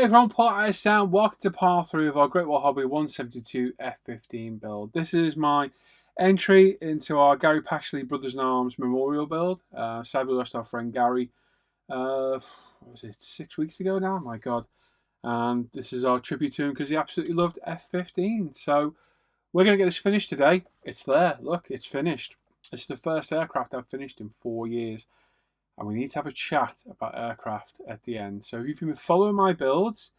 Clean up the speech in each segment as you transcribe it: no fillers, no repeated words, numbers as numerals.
Hey everyone, Paul I Sound. Welcome to part 3 of our Great Wall Hobby 172 F-15 build. This is my entry into our Gary Pashley Brothers in Arms memorial build. Sadly, we lost our friend Gary, what was it, 6 weeks ago now? My God. And this is our tribute to him because he absolutely loved F-15. So we're going to get this finished today. It's there. Look, it's finished. It's the first aircraft I've finished in 4 years. And we need to have a chat about aircraft at the end. So if you've been following my builds,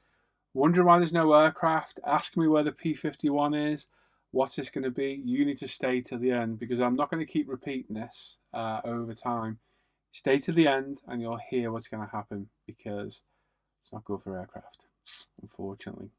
wondering why there's no aircraft, asking me where the P-51 is, what's this going to be, you need to stay to the end because I'm not going to keep repeating this over time. Stay to the end and you'll hear what's going to happen because it's not good for aircraft, unfortunately.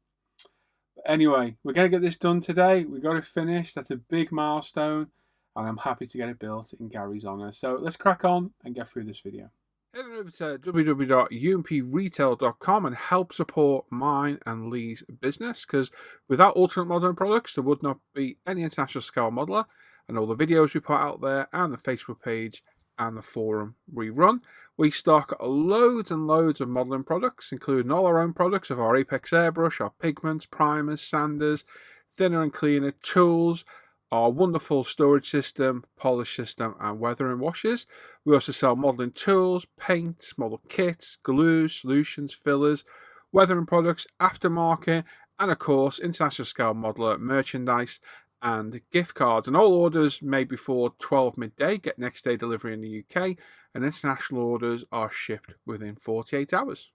But anyway, we're going to get this done today. We've got it finished. That's a big milestone. And I'm happy to get it built in Gary's honour. So let's crack on and get through this video. Head over to www.umpretail.com and help support mine and Lee's business, because without Ultimate Modelling Products, there would not be any international scale modeler, and all the videos we put out there, and the Facebook page, and the forum we run. We stock loads and loads of modelling products, including all our own products of our Apex airbrush, our pigments, primers, sanders, thinner and cleaner tools, our wonderful storage system, polish system, and weathering washes. We also sell modelling tools, paints, model kits, glue, solutions, fillers, weathering products, aftermarket, and of course, international scale modeler merchandise and gift cards. And all orders made before 12 midday get next day delivery in the UK, and international orders are shipped within 48 hours.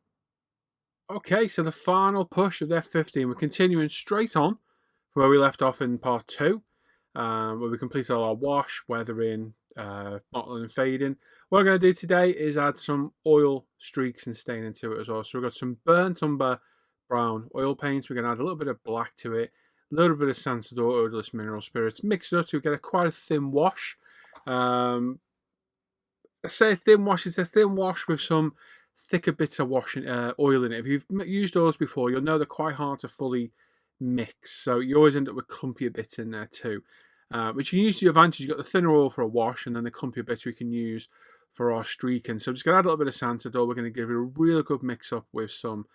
Okay, so the final push of the F-15. We're continuing straight on from where we left off in part 2. Where we complete all our wash, weathering, mottling and fading. What we're going to do today is add some oil streaks and stain into it as well. So we've got some burnt umber brown oil paints. We're going to add a little bit of black to it, a little bit of Sansador odorless mineral spirits, mix it up to get quite a thin wash. I say a thin wash, it's a thin wash with some thicker bits of oil in it. If you've used oils before, you'll know they're quite hard to fully mix, so you always end up with clumpier bits in there too, which you can use to your advantage. You've got the thinner oil for a wash, and then the clumpier bits we can use for our streaking. So I'm just going to add a little bit of Sansador. We're going to give it a real good mix up with some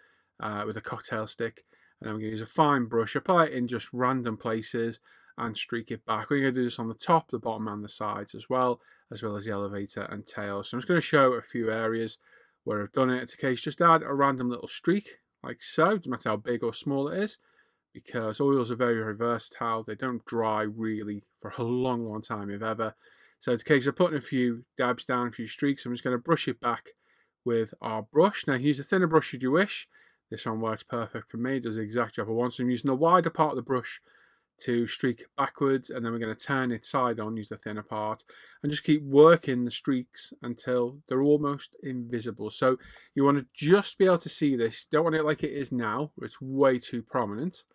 with a cocktail stick, and then we're going to use a fine brush, apply it in just random places and streak it back. We're going to do this on the top, the bottom and the sides as well as the elevator and tail. So I'm just going to show a few areas where I've done it. It's a case just add a random little streak like so, no matter how big or small it is, because oils are very, very versatile. They don't dry really for a long, long time, if ever. So it's a case of putting a few dabs down, a few streaks. I'm just going to brush it back with our brush. Now, use a thinner brush should you wish. This one works perfect for me. It does the exact job I want. So I'm using the wider part of the brush to streak it backwards, and then we're going to turn it side on, use the thinner part, and just keep working the streaks until they're almost invisible. So you want to just be able to see this. Don't want it like it is now, where it's way too prominent.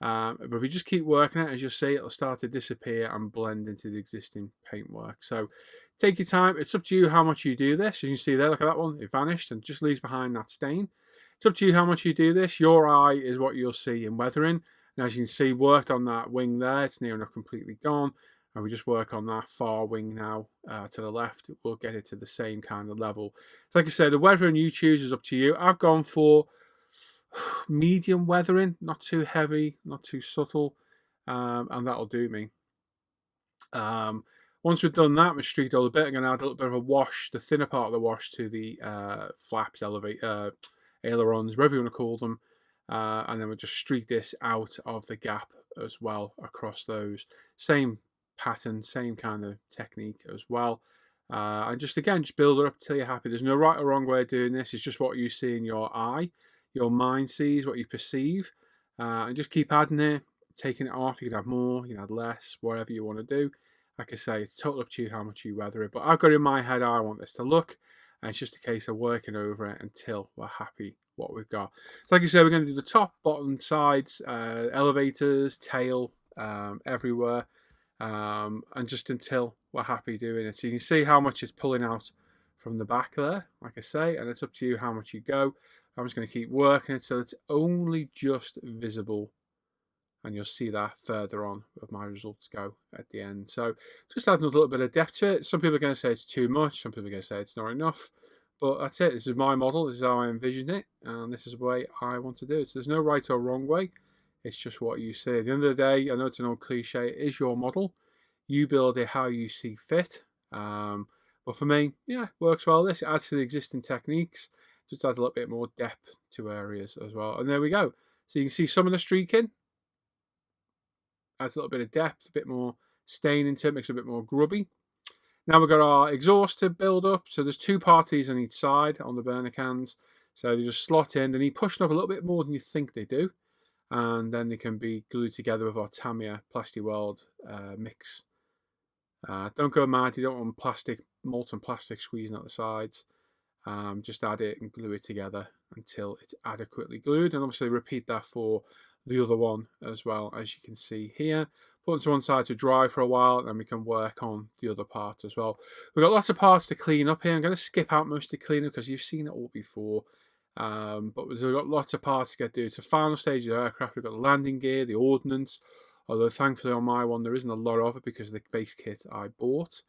But if you just keep working it, as you'll see, it'll start to disappear and blend into the existing paintwork. So take your time. It's up to you how much you do this. As you can see there, look at that one. It vanished and just leaves behind that stain. It's up to you how much you do this. Your eye is what you'll see in weathering. And as you can see, worked on that wing there. It's near enough completely gone. And we just work on that far wing now to the left. We'll get it to the same kind of level. So like I said, the weathering you choose is up to you. I've gone for medium weathering, not too heavy, not too subtle, and that'll do me. Once we've done that, we've streaked all the bit. I'm going to add a little bit of a wash, the thinner part of the wash, to the flaps, ailerons, whatever you want to call them, and then we'll just streak this out of the gap as well across those. Same pattern, same kind of technique as well. And just again, just build it up until you're happy. There's no right or wrong way of doing this. It's just what you see in your eye. Your mind sees what you perceive, and just keep adding it, taking it off. You can add more, you can add less, whatever you want to do. Like I say, it's totally up to you how much you weather it. But I've got in my head how I want this to look, and it's just a case of working over it until we're happy what we've got. So like I said, we're going to do the top, bottom, sides, elevators, tail, everywhere, and just until we're happy doing it. So you can see how much it's pulling out from the back there, like I say, and it's up to you how much you go. I'm just going to keep working it so it's only just visible, and you'll see that further on as my results go at the end. So just adding a little bit of depth to it. Some people are going to say it's too much, some people are going to say it's not enough. But that's it. This is my model. This is how I envisioned it, and this is the way I want to do it. So there's no right or wrong way. It's just what you see. At the end of the day, I know it's an old cliche. It is your model. You build it how you see fit. But for me, yeah, works well. This adds to the existing techniques. Just adds a little bit more depth to areas as well. And there we go. So you can see some of the streaking. Adds a little bit of depth, a bit more stain into it, makes it a bit more grubby. Now we've got our exhaust to build up. So there's two parties on each side on the burner cans. So they just slot in. They need pushing up a little bit more than you think they do. And then they can be glued together with our Tamiya Plastic Weld mix. Don't go mad. You don't want molten plastic squeezing out the sides. Just add it and glue it together until it's adequately glued. And obviously repeat that for the other one as well, as you can see here. Put them to one side to dry for a while, and then we can work on the other part as well. We've got lots of parts to clean up here. I'm going to skip out most of the cleanup because you've seen it all before. But we've got lots of parts to get through. It's the final stage of the aircraft. We've got the landing gear, the ordnance, although thankfully on my one there isn't a lot of it because of the base kit I bought.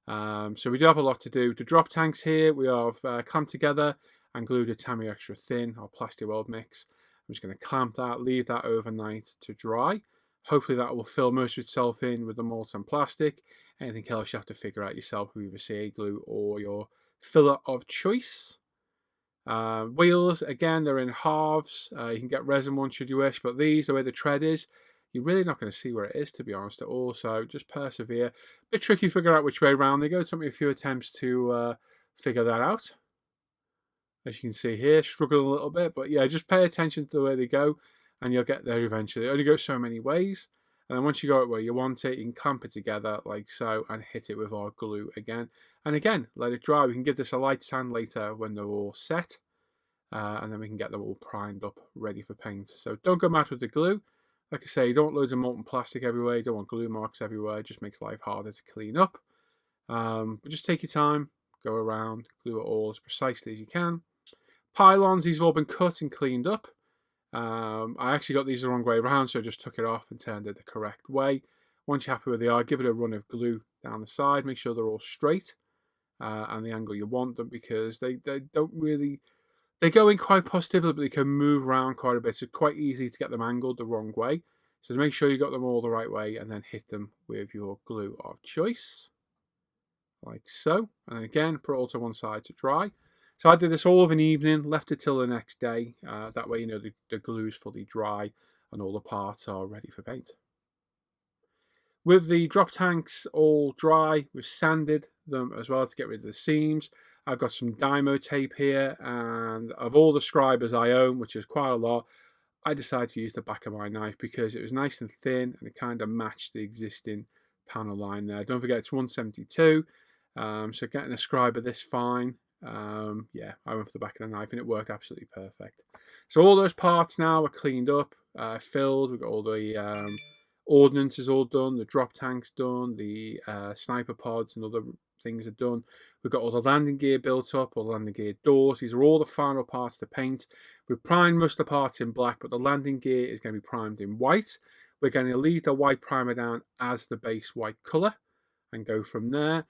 So we do have a lot to do. The drop tanks here we have clamped together and glued a Tamiya extra thin, our plastic weld mix. I'm just going to clamp that, leave that overnight to dry. Hopefully that will fill most of itself in with the molten plastic. Anything else you have to figure out yourself with either CA glue or your filler of choice. Wheels, again, they're in halves. You can get resin ones should you wish, but these, the way the tread is, you're really not going to see where it is, to be honest, at all. So just persevere. A bit tricky to figure out which way around they go. It took me a few attempts to figure that out. As you can see here, struggling a little bit, but yeah, just pay attention to the way they go and you'll get there eventually. It only goes so many ways. And then once you go it where you want it, you can clamp it together like so and hit it with our glue again. And again, let it dry. We can give this a light sand later when they're all set. And then we can get them all primed up, ready for paint. So don't go mad with the glue. Like I say, you don't want loads of molten plastic everywhere. You don't want glue marks everywhere. It just makes life harder to clean up. But just take your time, go around, glue it all as precisely as you can. Pylons, these have all been cut and cleaned up. I actually got these the wrong way around, so I just took it off and turned it the correct way. Once you're happy with the eye, give it a run of glue down the side. Make sure they're all straight and the angle you want them, because they don't really... They go in quite positively, but they can move around quite a bit. So it's quite easy to get them angled the wrong way. So make sure you got them all the right way and then hit them with your glue of choice. Like so. And again, put it all to one side to dry. So I did this all of an evening, left it till the next day. That way, you know, the glue is fully dry and all the parts are ready for paint. With the drop tanks all dry, we've sanded them as well to get rid of the seams. I've got some Dymo tape here, and of all the scribers I own, which is quite a lot, I decided to use the back of my knife because it was nice and thin and it kind of matched the existing panel line there. Don't forget it's 172, so getting a scriber this fine. Yeah, I went for the back of the knife and it worked absolutely perfect. So all those parts now are cleaned up, filled. We've got all the ordnance is all done, the drop tanks done, the sniper pods and other things are done. We've got all the landing gear built up, all the landing gear doors. These are all the final parts to paint. We've primed most of the parts in black, but the landing gear is going to be primed in white. We're going to leave the white primer down as the base white colour and go from there.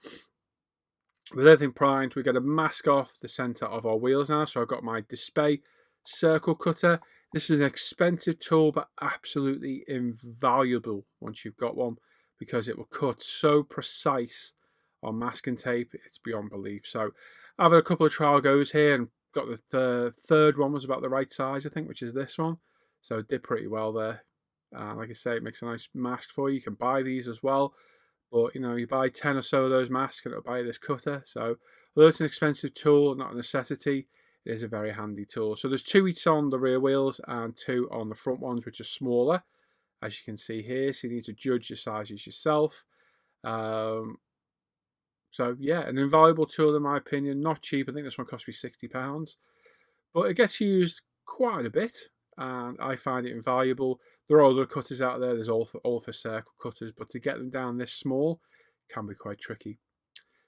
With everything primed, we're going to mask off the centre of our wheels now. So I've got my Display circle cutter. This is an expensive tool, but absolutely invaluable once you've got one, because it will cut so precise on masking tape, it's beyond belief. So I've had a couple of trial goes here and got the third one was about the right size, I think, which is this one. So it did pretty well there. Like I say, it makes a nice mask for you. You can buy these as well. But, you know, you buy 10 or so of those masks and it'll buy this cutter. So although it's an expensive tool, not a necessity, it is a very handy tool. So there's 2 each on the rear wheels and 2 on the front ones, which are smaller, as you can see here. So you need to judge your sizes yourself. So yeah, an invaluable tool in my opinion. Not cheap. I think this one cost me £60. But it gets used quite a bit, and I find it invaluable. There are other cutters out there. There's all for circle cutters, but to get them down this small can be quite tricky.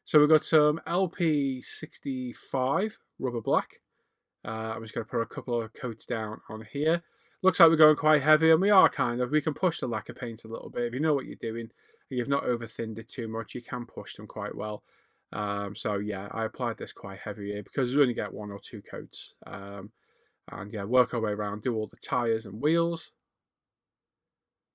So we've got some LP65 rubber black. I'm just going to put a couple of coats down on here. Looks like we're going quite heavy, and we are kind of. We can push the lacquer paint a little bit. If you know what you're doing and you've not over thinned it too much, you can push them quite well. So yeah, I applied this quite heavy here because you only get 1 or 2 coats. And yeah, work our way around, do all the tyres and wheels.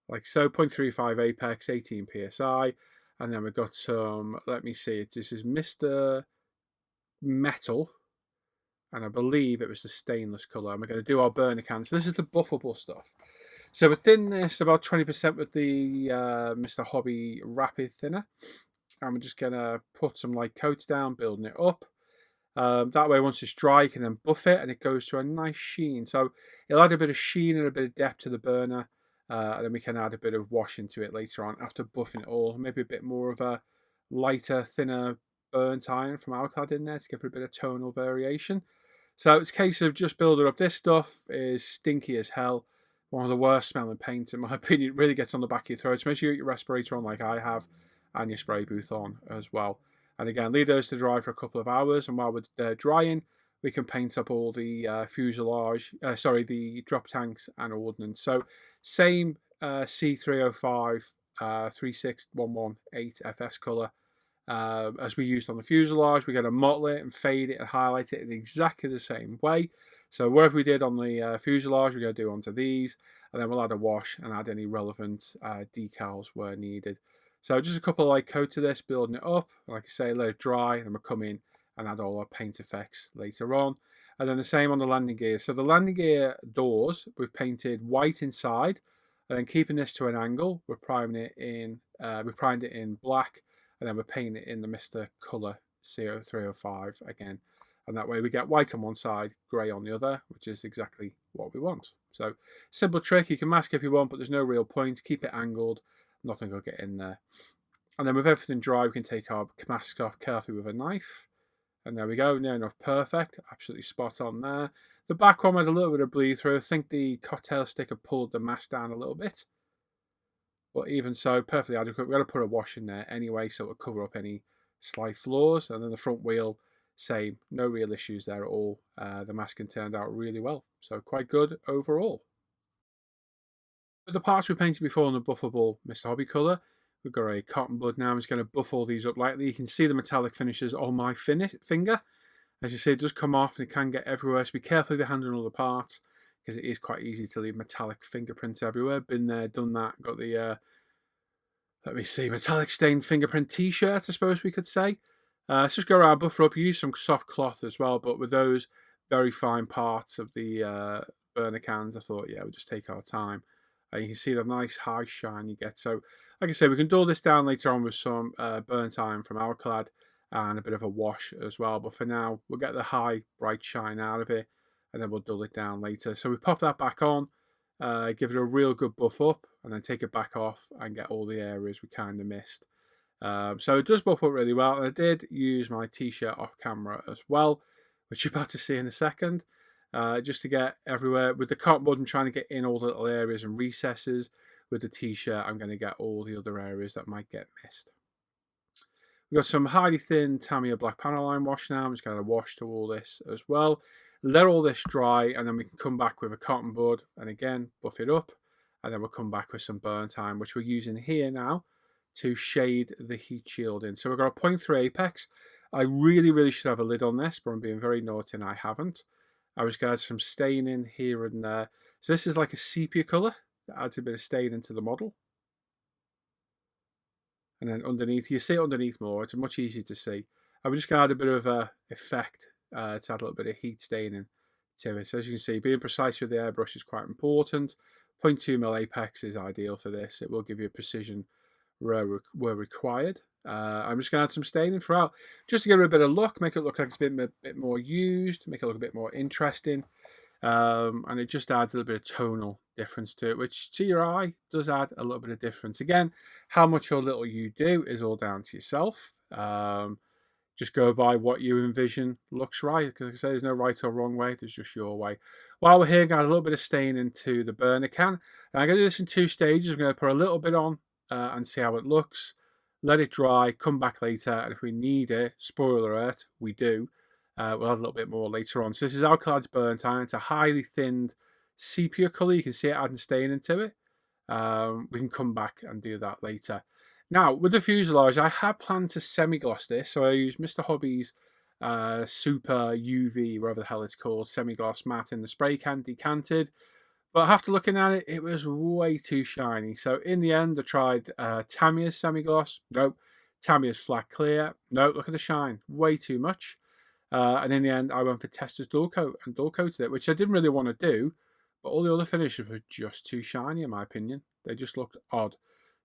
Like so, 0.35 apex, 18 psi. And then we've got some, let me see, this is Mr. Metal. And I believe it was the stainless colour. And we're going to do our burner cans. This is the buffable stuff. So we thin this about 20% with the Mr. Hobby Rapid Thinner. And we're just going to put some light coats down, building it up. That way, once it's dry, you can then buff it and it goes to a nice sheen. So it'll add a bit of sheen and a bit of depth to the burner. And then we can add a bit of wash into it later on after buffing it all. Maybe a bit more of a lighter, thinner burnt iron from Alclad in there to give it a bit of tonal variation. So it's a case of just building up. This stuff is stinky as hell. One of the worst smelling paints, in my opinion. It really gets on the back of your throat. So make sure you get your respirator on like I have and your spray booth on as well. And again, leave those to dry for a couple of hours. And while they're drying, we can paint up all the fuselage, the drop tanks and ordnance. So same C305 36118 FS colour as we used on the fuselage. We're going to mottle it and fade it and highlight it in exactly the same way. So whatever we did on the fuselage, we're going to do onto these. And then we'll add a wash and add any relevant decals where needed. So just a couple of light coats of this, building it up. Like I say, let it dry, and then we'll come in and add all our paint effects later on. And then the same on the landing gear. So the landing gear doors, we've painted white inside, and then keeping this to an angle, we're priming it in. We primed it in black, and then we're painting it in the Mr. Colour CO305 again. And that way we get white on one side, grey on the other, which is exactly what we want. So simple trick. You can mask if you want, but there's no real point. Keep it angled. Nothing will get in there. And then with everything dry, we can take our mask off carefully with a knife. And there we go, near enough perfect. Absolutely spot on there. The back one had a little bit of bleed through. I think the cocktail sticker pulled the mask down a little bit. But even so, perfectly adequate. We're going to put a wash in there anyway, so it'll cover up any slight flaws. And then the front wheel, same. No real issues there at all. The masking turned out really well. So quite good overall. With the parts we painted before on the buffable Mr. Hobby colour, we've got a cotton bud now. I'm just going to buff all these up lightly. You can see the metallic finishes on my finger. As you see, it does come off and it can get everywhere. So be careful if you're handling all the parts, because it is quite easy to leave metallic fingerprints everywhere. Been there, done that. Got the, let me see, metallic stained fingerprint t-shirt, I suppose we could say. So just go around, buffer up. You use some soft cloth as well, but with those very fine parts of the burner cans, I thought, yeah, we'll just take our time. You can see the nice high shine you get. So, like I say, we can dull this down later on with some burnt iron from Alclad and a bit of a wash as well. But for now, we'll get the high, bright shine out of it, and then we'll dull it down later. So we pop that back on, give it a real good buff up, and then take it back off and get all the areas we kind of missed. So it does buff up really well. And I did use my t-shirt off camera as well, which you're about to see in a second. Just to get everywhere. With the cotton bud, I'm trying to get in all the little areas and recesses. With the t-shirt, I'm going to get all the other areas that might get missed. We've got some highly thin Tamiya black panel line wash now. I'm just going to wash to all this as well. Let all this dry, and then we can come back with a cotton bud and again buff it up, and then we'll come back with some burnt iron, which we're using here now to shade the heat shield in. So we've got a 0.3 apex. I really should have a lid on this, but I'm being very naughty and I haven't. I was going to add some staining here and there. So this is like a sepia colour that adds a bit of stain into the model. And then underneath, you see it underneath more, it's much easier to see. I'm just going to add a bit of a effect to add a little bit of heat staining to it. So as you can see, being precise with the airbrush is quite important. 0.2mm apex is ideal for this. It will give you precision where required. I'm just going to add some staining throughout, just to give it a bit of look, make it look like it's been a bit more used, make it look a bit more interesting, and it just adds a little bit of tonal difference to it, which to your eye does add a little bit of difference. Again, how much or little you do is all down to yourself. Just go by what you envision looks right, because like I say, there's no right or wrong way, there's just your way. While we're here, I'm going to add a little bit of stain into the burner can, and I'm going to do this in 2 stages. I'm going to put a little bit on and see how it looks. Let it dry, come back later, and if we need it, spoiler alert, we do. We'll add a little bit more later on. So this is Alclad's burnt iron. It's a highly thinned sepia colour. You can see it adding stain into it. We can come back and do that later. Now, with the fuselage, I had planned to semi-gloss this, so I used Mr. Hobby's Super UV, whatever the hell it's called, semi-gloss matte in the spray can, decanted. But after looking at it, it was way too shiny. So in the end, I tried Tamiya's semi-gloss. Nope. Tamiya's flat clear. Nope, look at the shine. Way too much. And in the end, I went for Tester's dual coat and dual coated it, which I didn't really want to do. But all the other finishes were just too shiny, in my opinion. They just looked odd.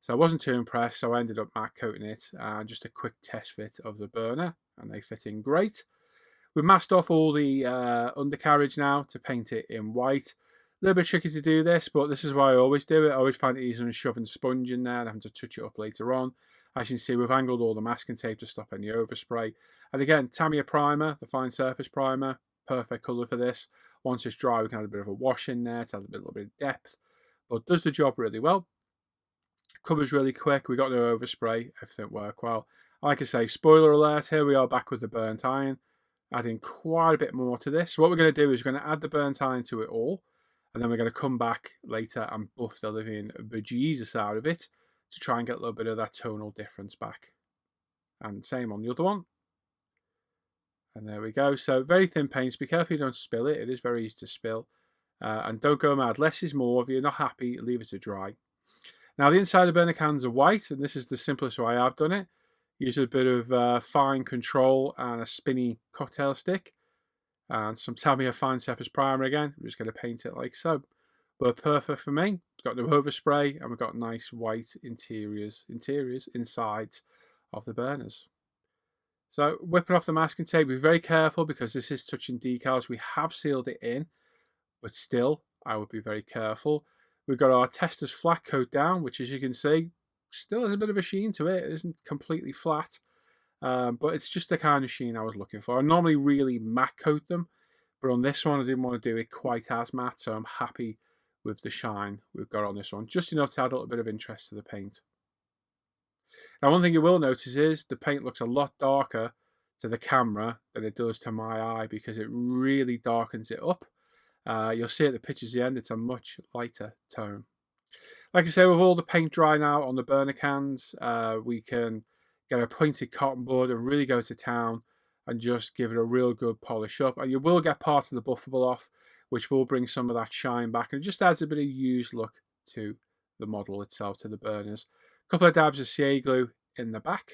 So I wasn't too impressed, so I ended up matte coating it. Just a quick test fit of the burner, and they fit in great. We've masked off all the undercarriage now to paint it in white. A little bit tricky to do this, but this is why I always do it. I always find it easier than shoving sponge in there and having to touch it up later on. As you can see, we've angled all the masking tape to stop any overspray. And again, Tamiya primer, the fine surface primer, perfect colour for this. Once it's dry, we can add a bit of a wash in there to add a little bit of depth. But does the job really well. Covers really quick. We got no overspray. Everything worked well. Like I say, spoiler alert, here we are back with the burnt iron. Adding quite a bit more to this. So what we're going to do is we're going to add the burnt iron to it all. And then we're going to come back later and buff the living bejesus out of it to try and get a little bit of that tonal difference back. And same on the other one. And there we go. So very thin paints. Be careful you don't spill it. It is very easy to spill. And don't go mad. Less is more. If you're not happy, leave it to dry. Now the inside of the burner cans are white. And this is the simplest way I've done it. Use a bit of fine control and a spinny cocktail stick. And some Tamiya fine surface primer again. I'm just going to paint it like so. But perfect for me. It's got no overspray, and we've got nice white insides of the burners. So whipping off the masking tape, be very careful because this is touching decals. We have sealed it in, but still, I would be very careful. We've got our Tester's flat coat down, which as you can see, still has a bit of a sheen to it. It isn't completely flat. But it's just the kind of sheen I was looking for. I normally really matte coat them, but on this one I didn't want to do it quite as matte, so I'm happy with the shine we've got on this one. Just enough to add a little bit of interest to the paint. Now one thing you will notice is the paint looks a lot darker to the camera than it does to my eye because it really darkens it up. You'll see at the pictures at the end, it's a much lighter tone. Like I say, with all the paint dry now on the burner cans, we can get a pointed cotton bud and really go to town and just give it a real good polish up. And you will get part of the buffable off, which will bring some of that shine back. And it just adds a bit of used look to the model itself, to the burners. A couple of dabs of CA glue in the back.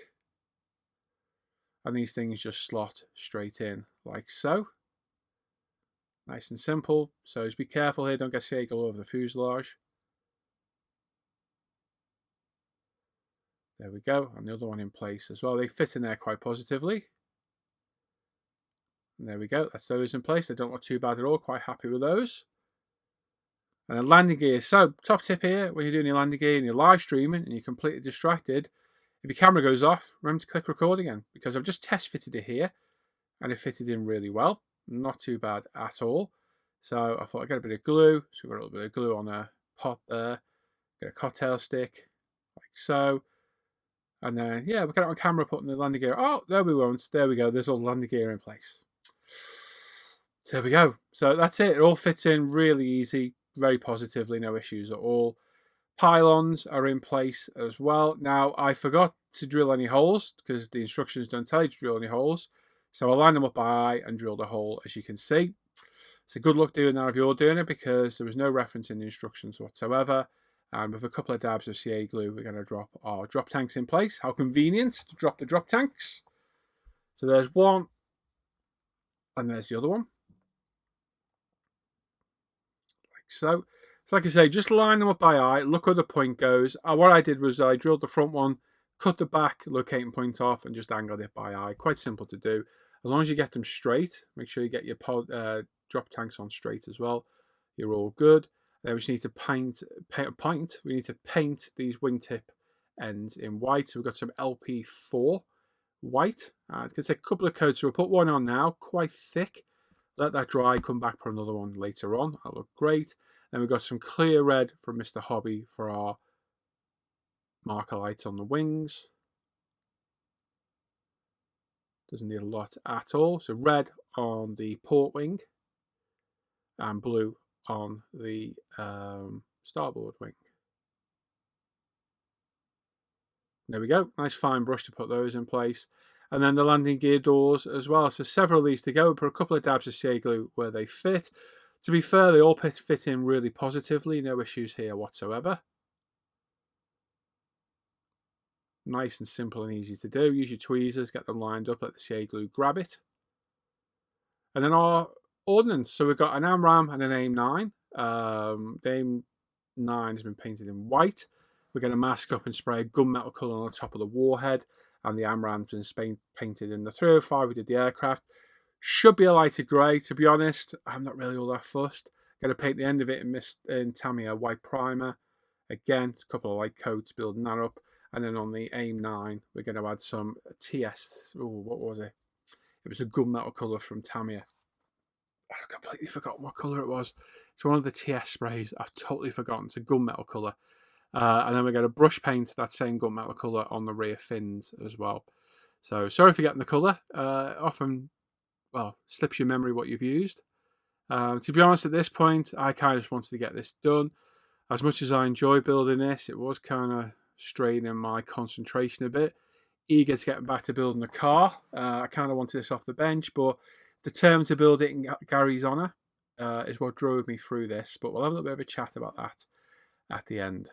And these things just slot straight in like so. Nice and simple. So just be careful here, don't get CA glue over the fuselage. There we go, and the other one in place as well. They fit in there quite positively. And there we go, that's those in place. They don't look too bad at all, quite happy with those. And then landing gear. So, top tip here, when you're doing your landing gear and you're live streaming and you're completely distracted, if your camera goes off, remember to click record again, because I've just test fitted it here and it fitted in really well. Not too bad at all. So I thought I'd get a bit of glue. So we've got a little bit of glue on a pot there. Get a cocktail stick, like so. And then, yeah, we'll get it on camera, putting the landing gear. Oh, there we won't. There we go. There's all the landing gear in place. There we go. So that's it. It all fits in really easy, very positively, no issues at all. Pylons are in place as well. Now, I forgot to drill any holes because the instructions don't tell you to drill any holes. So I'll line them up by eye and drill the hole, as you can see. So good luck doing that if you're doing it, because there was no reference in the instructions whatsoever. And with a couple of dabs of CA glue, we're going to drop our drop tanks in place. How convenient to drop the drop tanks. So there's one, and there's the other one. Like so. So like I say, just line them up by eye, look where the point goes. What I did was I drilled the front one, cut the back locating point off, and just angled it by eye. Quite simple to do. As long as you get them straight, make sure you get your drop tanks on straight as well. You're all good. Then we just need to paint these wingtip ends in white. So we've got some LP4 white. It's going to take a couple of coats. So we'll put one on now, quite thick. Let that dry, come back for another one later on. That'll look great. Then we've got some clear red from Mr. Hobby for our marker lights on the wings. Doesn't need a lot at all. So red on the port wing and blue on the starboard wing. There we go. Nice fine brush to put those in place. And then the landing gear doors as well. So several of these to go. Put a couple of dabs of CA glue where they fit. To be fair, they all fit in really positively. No issues here whatsoever. Nice and simple and easy to do. Use your tweezers, get them lined up, let the CA glue grab it. And then our ordnance. So we've got an AMRAAM and an AIM-9. The AIM-9 has been painted in white. We're going to mask up and spray a gunmetal colour on the top of the warhead. And the AMRAAM's been painted in the 305. We did the aircraft. Should be a lighter grey, to be honest. I'm not really all that fussed. Going to paint the end of it in Tamiya white primer. Again, a couple of light coats, building that up. And then on the AIM-9, we're going to add some TS. Oh, what was it? It was a gunmetal colour from Tamiya. I've completely forgotten what colour it was. It's one of the TS sprays. I've totally forgotten. It's a gunmetal colour. And then we're going to brush paint that same gunmetal colour on the rear fins as well. So sorry for getting the colour. Often, well, slips your memory what you've used. To be honest, at this point, I kind of just wanted to get this done. As much as I enjoy building this, it was kind of straining my concentration a bit. Eager to get back to building the car. I kind of wanted this off the bench, but determined to build it in Gary's honour is what drove me through this. But we'll have a little bit of a chat about that at the end.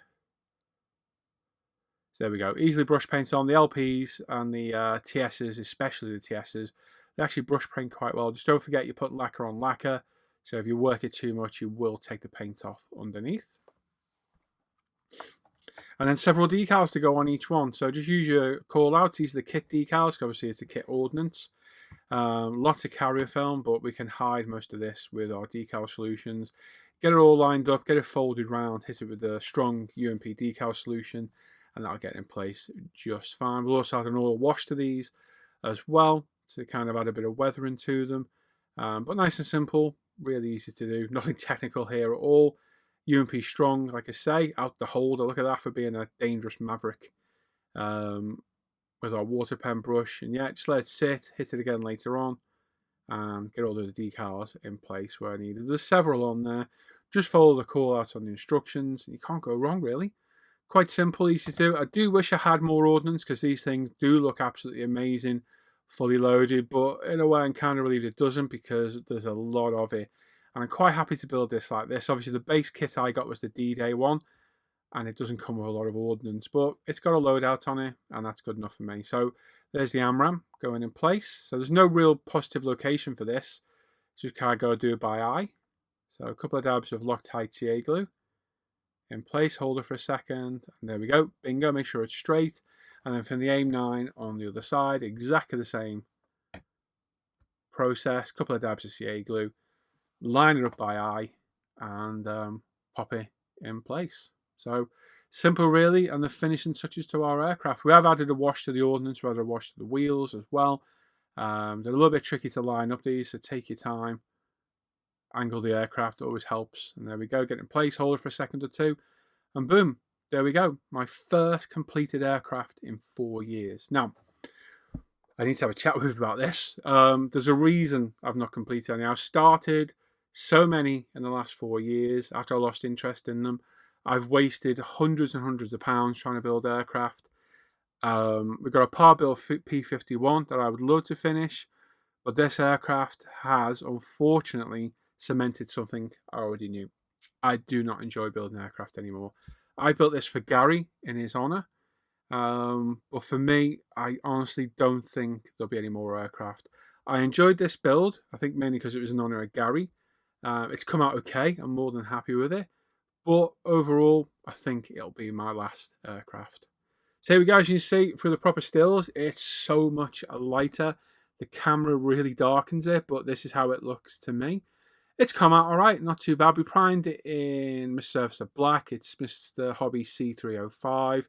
So there we go. Easily brush paint on the LPs and the TSs, especially the TSs. They actually brush paint quite well. Just don't forget you're putting lacquer on lacquer. So if you work it too much, you will take the paint off underneath. And then several decals to go on each one. So just use your call outs. These are the kit decals. Obviously, it's a kit ordnance. Lots of carrier film, but we can hide most of this with our decal solutions. Get it all lined up, get it folded round, hit it with a strong UMP decal solution, and that'll get in place just fine. We'll also add an oil wash to these as well to kind of add a bit of weathering to them. But nice and simple, really easy to do. Nothing technical here at all. UMP strong, like I say, out the holder. Look at that for being a dangerous maverick. With our water pen brush, and yeah, just let it sit, hit it again later on, and get all of the decals in place where needed. There's several on there. Just follow the call out on the instructions. You can't go wrong, really. Quite simple, easy to do. I do wish I had more ordnance because these things do look absolutely amazing, fully loaded, but in a way I'm kind of relieved it doesn't because there's a lot of it. And I'm quite happy to build this like this. Obviously, the base kit I got was the D-Day one, and it doesn't come with a lot of ordnance, but it's got a loadout on it, and that's good enough for me. So there's the AMRAAM going in place. So there's no real positive location for this. So just kind of got to do it by eye. So a couple of dabs of Loctite CA glue in place. Hold it for a second, and there we go. Bingo. Make sure it's straight. And then from the AIM-9 on the other side, exactly the same process. A couple of dabs of CA glue. Line it up by eye, and pop it in place. So simple, really, and the finishing touches to our aircraft. We have added a wash to the ordnance, we added a wash to the wheels as well. They're a little bit tricky to line up these, so take your time. Angle the aircraft always helps. And there we go, get in place, hold it for a second or two, and boom, there we go. My first completed aircraft in 4 years. Now, I need to have a chat with you about this. There's a reason I've not completed any. I've started so many in the last 4 years after I lost interest in them. I've wasted hundreds and hundreds of pounds trying to build aircraft. We've got a par built P-51 that I would love to finish, but this aircraft has, unfortunately, cemented something I already knew. I do not enjoy building aircraft anymore. I built this for Gary in his honour, but for me, I honestly don't think there'll be any more aircraft. I enjoyed this build, I think mainly because it was in honour of Gary. It's come out okay, I'm more than happy with it. But overall, I think it'll be my last aircraft. So here we go, as you can see, through the proper stills, it's so much lighter. The camera really darkens it, but this is how it looks to me. It's come out alright, not too bad. We primed it in Mr. Surface of Black. It's Mr. Hobby C305.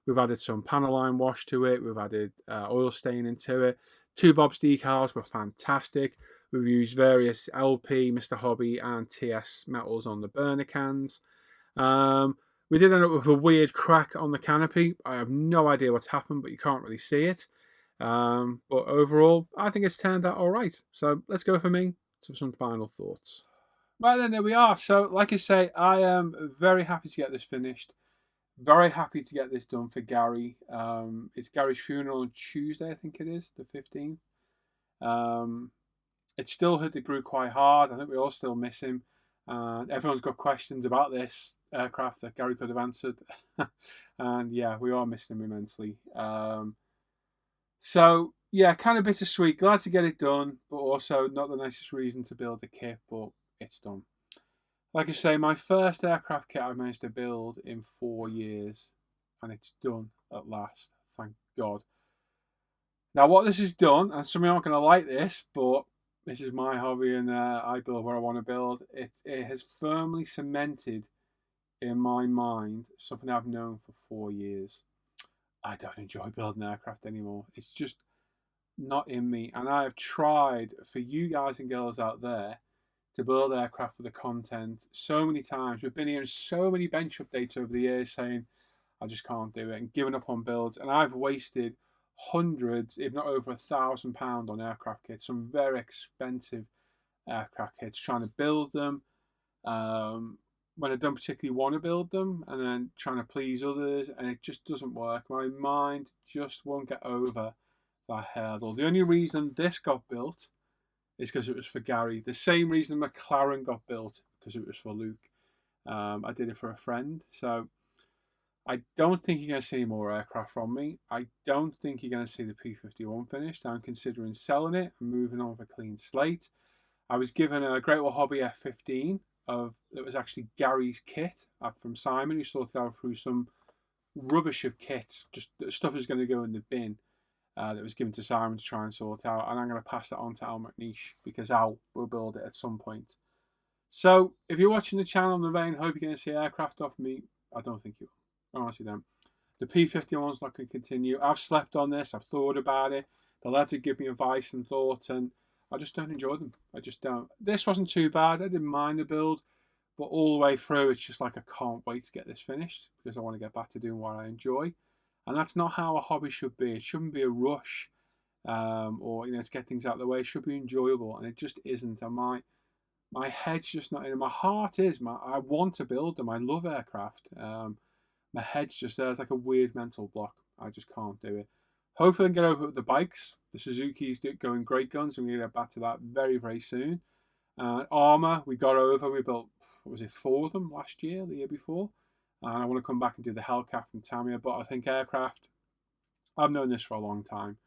We've added some panel line wash to it. We've added oil stain into it. 2 Bob's decals were fantastic. We've used various LP, Mr. Hobby, and TS metals on the burner cans. We did end up with a weird crack on the canopy. I have no idea what's happened, but you can't really see it. But overall, I think it's turned out alright. So let's go for me to some final thoughts. Right then, there we are. So like I say, I am very happy to get this finished. Very happy to get this done for Gary. It's Gary's funeral on Tuesday, I think it is, the 15th. It still hit the group quite hard. I think we all still miss him. Everyone's got questions about this aircraft that Gary could have answered. And yeah, we are missing him immensely. So yeah, kind of bittersweet. Glad to get it done, but also not the nicest reason to build a kit, but it's done. Like I say, my first aircraft kit I managed to build in 4 years, and it's done at last. Thank God. Now, what this has done, and some of you aren't going to like this, but this is my hobby, and I build where I want to build. It has firmly cemented in my mind something I've known for 4 years. I don't enjoy building aircraft anymore. It's just not in me, and I have tried for you guys and girls out there to build aircraft for the content so many times. We've been hearing so many bench updates over the years saying I just can't do it and giving up on builds, and I've wasted hundreds, if not over £1,000 on aircraft kits, some very expensive aircraft kits, trying to build them when I don't particularly want to build them, and then trying to please others, and it just doesn't work. My mind just won't get over that hurdle. The only reason this got built is because it was for Gary. The same reason McLaren got built, because it was for Luke. I did it for a friend. So I don't think you're going to see more aircraft from me. I don't think you're going to see the P-51 finished. I'm considering selling it and moving on with a clean slate. I was given a Great Wall Hobby F-15 that was actually Gary's kit from Simon, who sorted out through some rubbish of kits, just stuff was going to go in the bin. That was given to Simon to try and sort out, and I'm going to pass that on to Al McNeish because Al will build it at some point. So if you're watching the channel on the vein, hope you're going to see aircraft off me. I don't think you will. I honestly don't. The P-51's not going to continue. I've slept on this. I've thought about it. The lads have given me advice and thoughts, and I just don't enjoy them. I just don't. This wasn't too bad. I didn't mind the build, but all the way through, it's just like I can't wait to get this finished because I want to get back to doing what I enjoy. And that's not how a hobby should be. It shouldn't be a rush or to get things out of the way. It should be enjoyable, and it just isn't. And my head's just not in it. My heart is. I want to build them. I love aircraft. My head's just there. It's like a weird mental block. I just can't do it. Hopefully I can get over it with the bikes. The Suzuki's going great guns, and we're going to get back to that very, very soon. Armour, we got over. We built, 4 of them last year, the year before. And I want to come back and do the Hellcat from Tamiya. But I think aircraft, I've known this for a long time.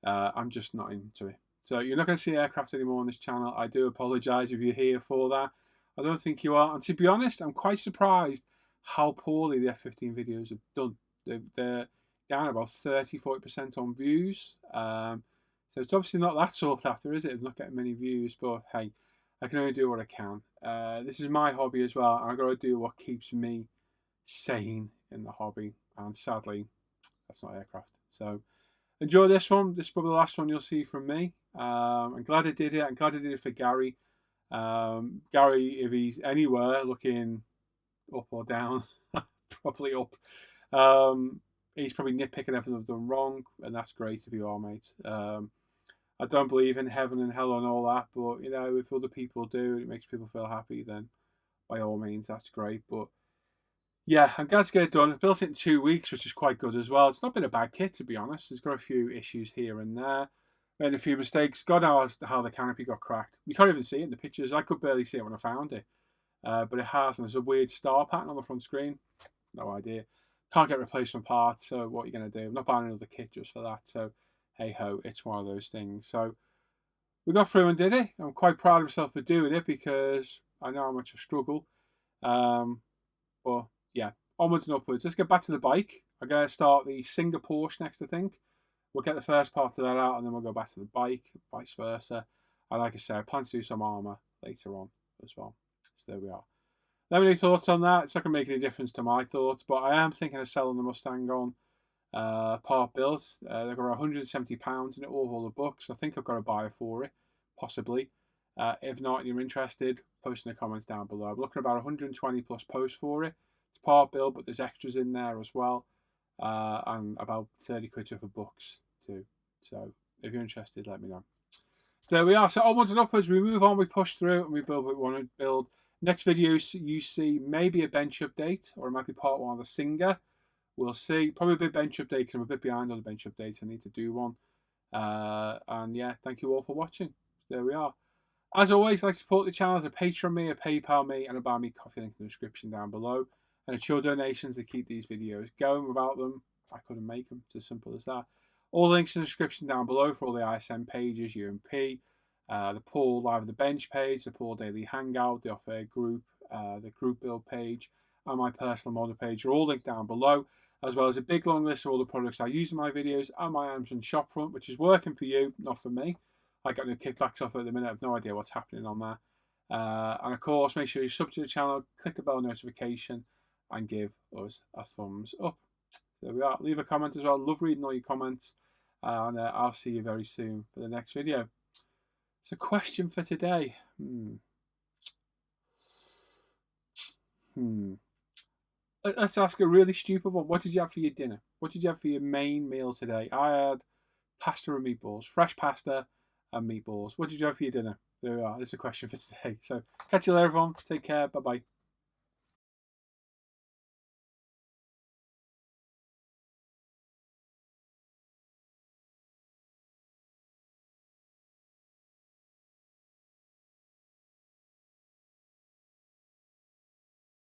I'm just not into it. So you're not going to see aircraft anymore on this channel. I do apologise if you're here for that. I don't think you are. And to be honest, I'm quite surprised how poorly the F-15 videos have done. They're down about 30-40% on views. So it's obviously not that sought after, is it? I'm not getting many views. But hey, I can only do what I can. This is my hobby as well. And I've got to do what keeps me sane in the hobby, and sadly that's not aircraft. So enjoy this one. This is probably the last one you'll see from me. I'm glad I did it. I'm glad I did it for Gary. Gary, if he's anywhere looking up or down, probably up, he's probably nitpicking everything I've done wrong, and that's great if you are, mate. I don't believe in heaven and hell and all that, but if other people do, it makes people feel happy, then by all means that's great. But yeah, I'm glad to get it done. I've built it in 2 weeks, which is quite good as well. It's not been a bad kit, to be honest. It's got a few issues here and there. Made a few mistakes. God knows how the canopy got cracked. You can't even see it in the pictures. I could barely see it when I found it. But it has, and there's a weird star pattern on the front screen. No idea. Can't get replacement parts, so what are you going to do? I'm not buying another kit just for that. So, hey-ho, it's one of those things. So, we got through and did it. I'm quite proud of myself for doing it because I know how much I struggle. But yeah, onwards and upwards. Let's get back to the bike. I'm going to start the Singer Porsche next, I think. We'll get the first part of that out, and then we'll go back to the bike, vice versa. And like I said, I plan to do some armour later on as well. So there we are. Let me know your thoughts on that. It's not going to make any difference to my thoughts, but I am thinking of selling the Mustang on part built. They've got £170 in it, all the books. I think I've got a buyer for it, possibly. If not, and you're interested, post in the comments down below. I'm looking at about 120 plus posts for it. It's part built, but there's extras in there as well. And about 30 quid worth of books too. So if you're interested, let me know. So there we are. So onwards and upwards, we move on, we push through, and we build what we want to build. Next video, you see maybe a bench update, or it might be part 1 of the Singer. we'll see. Probably a bit bench update because I'm a bit behind on the bench updates. I need to do one. And yeah, thank you all for watching. There we are. As always, like to support the channel as a Patreon me, a PayPal me, and a Buy Me Coffee link in the description down below. And it's your donations that keep these videos going. Without them, I couldn't make them. It's as simple as that. All links in the description down below for all the ISM pages, UMP, the Paul Live at the Bench page, the Paul Daily Hangout, the Off Air group, the group build page, and my personal model page are all linked down below, as well as a big long list of all the products I use in my videos and my Amazon shopfront, which is working for you, not for me. I got no kickbacks off it at the minute. I have no idea what's happening on there. And of course, make sure you sub to the channel, click the bell notification, and give us a thumbs up. There we are. Leave a comment as well. Love reading all your comments. And I'll see you very soon for the next video. So, question for today. Let's ask a really stupid one. What did you have for your dinner? What did you have for your main meal today? I had pasta and meatballs. Fresh pasta and meatballs. What did you have for your dinner? There we are. That's a question for today. So, catch you later, everyone. Take care. Bye-bye.